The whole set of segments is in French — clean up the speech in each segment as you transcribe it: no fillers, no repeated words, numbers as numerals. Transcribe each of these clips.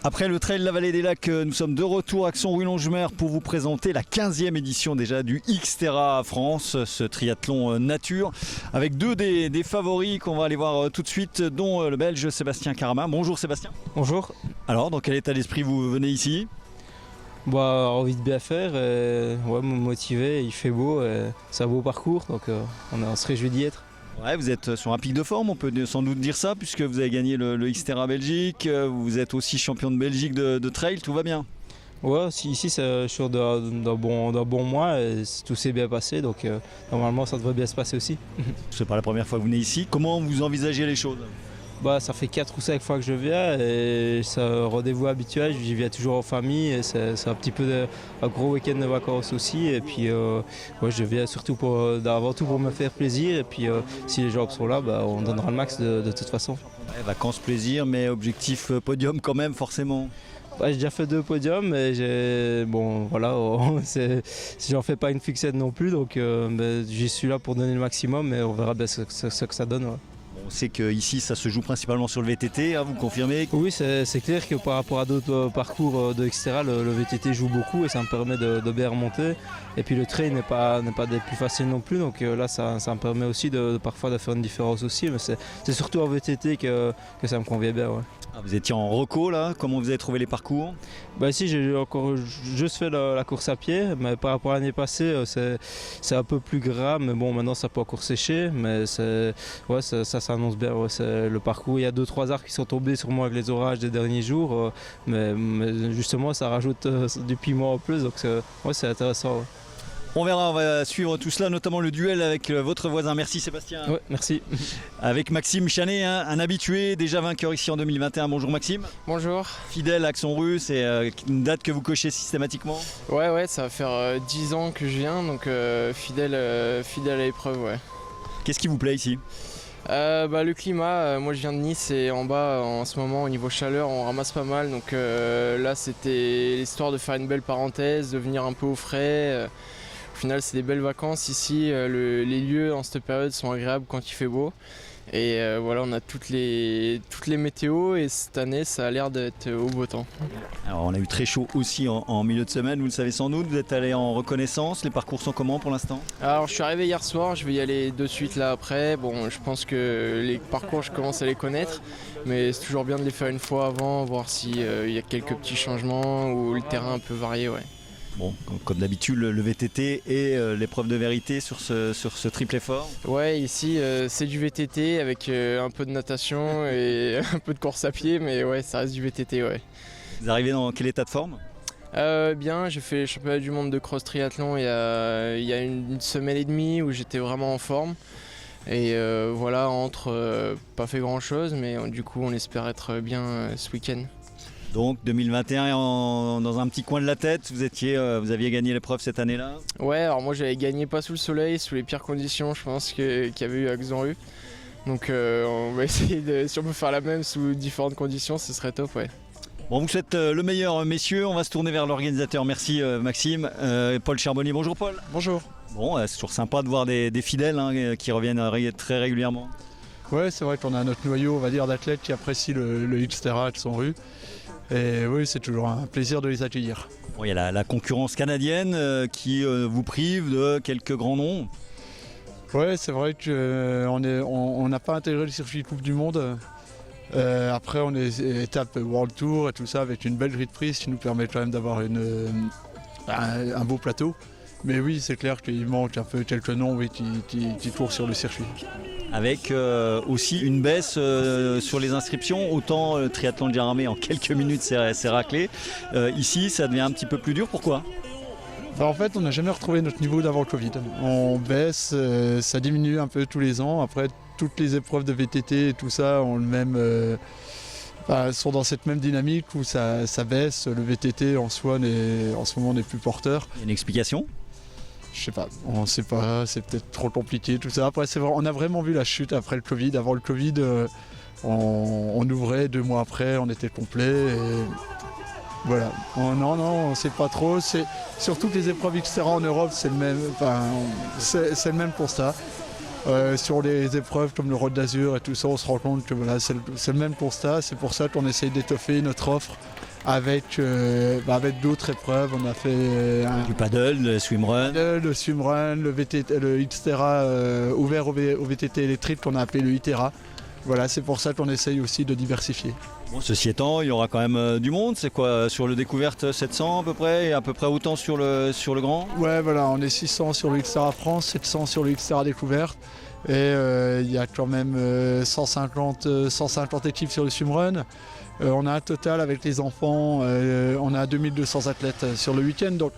Après le trail de la Vallée des Lacs, nous sommes de retour à Axon-Ruy-Longemer pour vous présenter la 15e édition déjà du Xterra France, ce triathlon nature, avec deux des favoris qu'on va aller voir tout de suite, dont le Belge Sébastien Carama. Bonjour Sébastien. Bonjour. Alors, dans quel état d'esprit vous venez ici ? Envie de bien faire, me motiver, il fait beau, c'est un beau parcours, donc on se réjouit d'y être. Ouais, vous êtes sur un pic de forme, on peut sans doute dire ça, puisque vous avez gagné le Xterra Belgique, vous êtes aussi champion de Belgique de trail, tout va bien. Ouais, ici c'est sur d'un bon mois, et tout s'est bien passé, donc normalement ça devrait bien se passer aussi. C'est pas la première fois que vous venez ici, comment vous envisagez les choses ? Ça fait 4 ou 5 fois que je viens et c'est un rendez-vous habituel, j'y viens toujours en famille et c'est un petit peu un gros week-end de vacances aussi et puis je viens surtout avant tout pour me faire plaisir et puis si les gens sont là, on donnera le max de toute façon. Ouais, vacances, plaisir, mais objectif podium quand même forcément. J'ai déjà fait 2 podiums et j'en fais pas une fixette non plus donc j'y suis là pour donner le maximum et on verra bien ce que ça donne. Ouais. On sait qu'ici ça se joue principalement sur le VTT, vous confirmez ? Oui, c'est clair que par rapport à d'autres parcours de Xterra, le VTT joue beaucoup et ça me permet de bien remonter. Et puis le trail n'est pas des plus faciles non plus, donc là ça me permet aussi parfois de faire une différence aussi. Mais c'est surtout en VTT que ça me convient bien. Ouais. Vous étiez en reco là, comment vous avez trouvé les parcours ? Ici j'ai encore juste fait la course à pied, mais par rapport à l'année passée c'est un peu plus gras, mais bon maintenant ça peut encore sécher, mais ça s'annonce bien. Ouais, le parcours, il y a 2-3 arbres qui sont tombés sur moi avec les orages des derniers jours, mais justement ça rajoute du piment en plus, donc c'est intéressant. Ouais. On verra, on va suivre tout cela, notamment le duel avec votre voisin. Merci Sébastien. Ouais, merci. Avec Maxime Chanet, un habitué, déjà vainqueur ici en 2021. Bonjour Maxime. Bonjour. Fidèle à Axon-Ruy, c'est une date que vous cochez systématiquement ? Ouais, ça va faire 10 ans que je viens, donc fidèle à l'épreuve, ouais. Qu'est-ce qui vous plaît ici ? Le climat, moi je viens de Nice et en bas en ce moment au niveau chaleur on ramasse pas mal, donc là c'était l'histoire de faire une belle parenthèse, de venir un peu au frais. Au final, c'est des belles vacances ici. Les lieux en cette période sont agréables quand il fait beau. Et on a toutes les météos et cette année, ça a l'air d'être au beau temps. Alors, on a eu très chaud aussi en milieu de semaine, vous le savez sans doute. Vous êtes allé en reconnaissance. Les parcours sont comment pour l'instant ? Alors, je suis arrivé hier soir. Je vais y aller de suite là après. Bon, je pense que les parcours, je commence à les connaître. Mais c'est toujours bien de les faire une fois avant, voir s'il y a quelques petits changements ou le terrain un peu varié. Ouais. Bon, comme d'habitude, le VTT et l'épreuve de vérité sur ce triple effort. Ouais, ici c'est du VTT avec un peu de natation et un peu de course à pied, mais ouais, ça reste du VTT, ouais. Vous arrivez dans quel état de forme ? Bien, j'ai fait le championnat du monde de cross triathlon il y a une semaine et demie où j'étais vraiment en forme. Et pas fait grand chose, mais du coup on espère être bien ce week-end. Donc 2021 dans un petit coin de la tête, vous aviez gagné l'épreuve cette année-là ? Ouais, alors moi j'avais gagné pas sous le soleil, sous les pires conditions je pense qu'il y avait eu à Axon-Ruy. Donc on va essayer si on peut faire la même sous différentes conditions, ce serait top, ouais. Bon, vous souhaite le meilleur messieurs, on va se tourner vers l'organisateur. Merci Maxime. Paul Charbonnier, bonjour Paul. Bonjour. Bon, c'est toujours sympa de voir des fidèles qui reviennent très régulièrement. Ouais, c'est vrai qu'on a notre noyau, on va dire, d'athlètes qui apprécient le Xterra Axon-Ruy. Et oui, c'est toujours un plaisir de les accueillir. Bon, il y a la concurrence canadienne qui vous prive de quelques grands noms. Ouais, c'est vrai qu'on n'a pas intégré le circuit Coupe du Monde. Après, on est étape World Tour et tout ça avec une belle grille de prise qui nous permet quand même d'avoir un beau plateau. Mais oui, c'est clair qu'il manque un peu quelques noms qui courent sur le circuit. Avec aussi une baisse sur les inscriptions, autant le triathlon de Djaramé en quelques minutes c'est raclé. Ici ça devient un petit peu plus dur, pourquoi ? En fait on n'a jamais retrouvé notre niveau d'avant le Covid. On baisse, ça diminue un peu tous les ans. Après toutes les épreuves de VTT et tout ça ont sont dans cette même dynamique où ça baisse. Le VTT en soi en ce moment n'est plus porteur. Il y a une explication ? Je sais pas, on ne sait pas, c'est peut-être trop compliqué tout ça. Après c'est vrai, on a vraiment vu la chute après le Covid. Avant le Covid, on ouvrait 2 mois après, on était complet. Et voilà. Non, on ne sait pas trop. Sur toutes les épreuves Xterra en Europe, c'est le même constat. Sur les épreuves comme le Road d'Azur et tout ça, on se rend compte que voilà, c'est le même constat. C'est pour ça qu'on essaye d'étoffer notre offre avec d'autres épreuves. On a fait Du paddle, le swimrun. le swimrun, le VTT, le Xterra ouvert au VTT électrique qu'on a appelé le Itera. Voilà, c'est pour ça qu'on essaye aussi de diversifier. Bon, ceci étant, il y aura quand même du monde. C'est quoi sur le découverte 700 à peu près et à peu près autant sur le grand? Ouais, voilà, on est 600 sur le Xterra France, 700 sur le Xterra découverte. Et il y a quand même 150 équipes sur le swimrun. On a un total avec les enfants, on a 2200 athlètes sur le week-end. Donc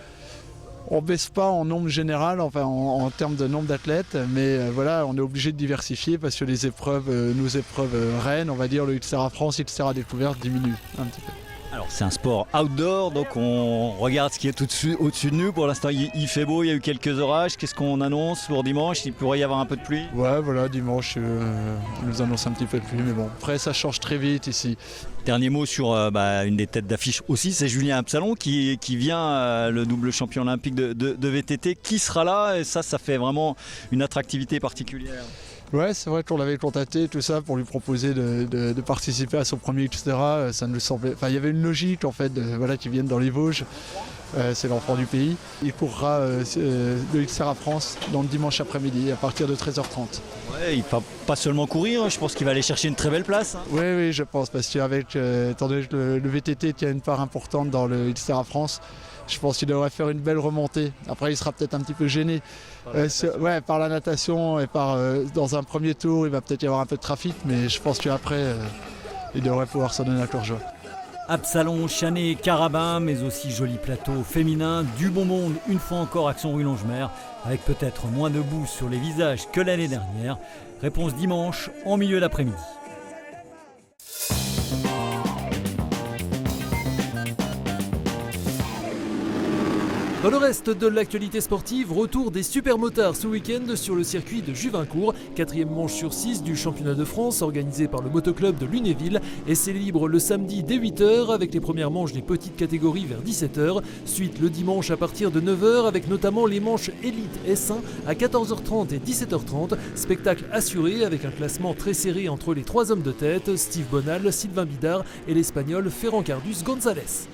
on ne baisse pas en nombre général, enfin en termes de nombre d'athlètes, mais voilà, on est obligé de diversifier parce que les épreuves, nos épreuves reines, on va dire le Xterra France, Xterra découverte diminuent un petit peu. Alors c'est un sport outdoor, donc on regarde ce qui est au-dessus de nous. Pour l'instant il fait beau, il y a eu quelques orages. Qu'est-ce qu'on annonce pour dimanche? Il pourrait y avoir un peu de pluie? Ouais, voilà, dimanche, on nous annonce un petit peu de pluie, mais bon, après ça change très vite ici. Dernier mot sur une des têtes d'affiche aussi, c'est Julien Absalon qui vient, le double champion olympique de VTT, qui sera là, et ça fait vraiment une attractivité particulière. Ouais, c'est vrai qu'on l'avait contacté, tout ça, pour lui proposer de participer à son premier Xterra. Ça nous semblait, enfin, il y avait une logique en fait, voilà, qu'il vienne dans les Vosges. C'est l'enfant du pays. Il courra le Xterra France dans le dimanche après-midi à partir de 13h30. Ouais, il va pas seulement courir, je pense qu'il va aller chercher une très belle place. Oui, je pense, parce qu'avec étant donné que le VTT tient une part importante dans le Xterra France, je pense qu'il devrait faire une belle remontée. Après, il sera peut-être un petit peu gêné par la natation et dans un premier tour, il va peut-être y avoir un peu de trafic, mais je pense qu'après, il devrait pouvoir s'en donner à cœur joie. Absalon, Chanet, Carabin, mais aussi joli plateau féminin, du bon monde une fois encore Axon-Ruy-Longemer, avec peut-être moins de boue sur les visages que l'année dernière. Réponse dimanche en milieu d'après-midi. Dans le reste de l'actualité sportive, retour des supermotards ce week-end sur le circuit de Juvincourt. 4e manche sur 6 du championnat de France organisé par le motoclub de Lunéville. Essai libre le samedi dès 8h avec les premières manches des petites catégories vers 17h. Suite le dimanche à partir de 9h avec notamment les manches élite S1 à 14h30 et 17h30. Spectacle assuré avec un classement très serré entre les 3 hommes de tête, Steve Bonal, Sylvain Bidard et l'Espagnol Ferran Cardus González.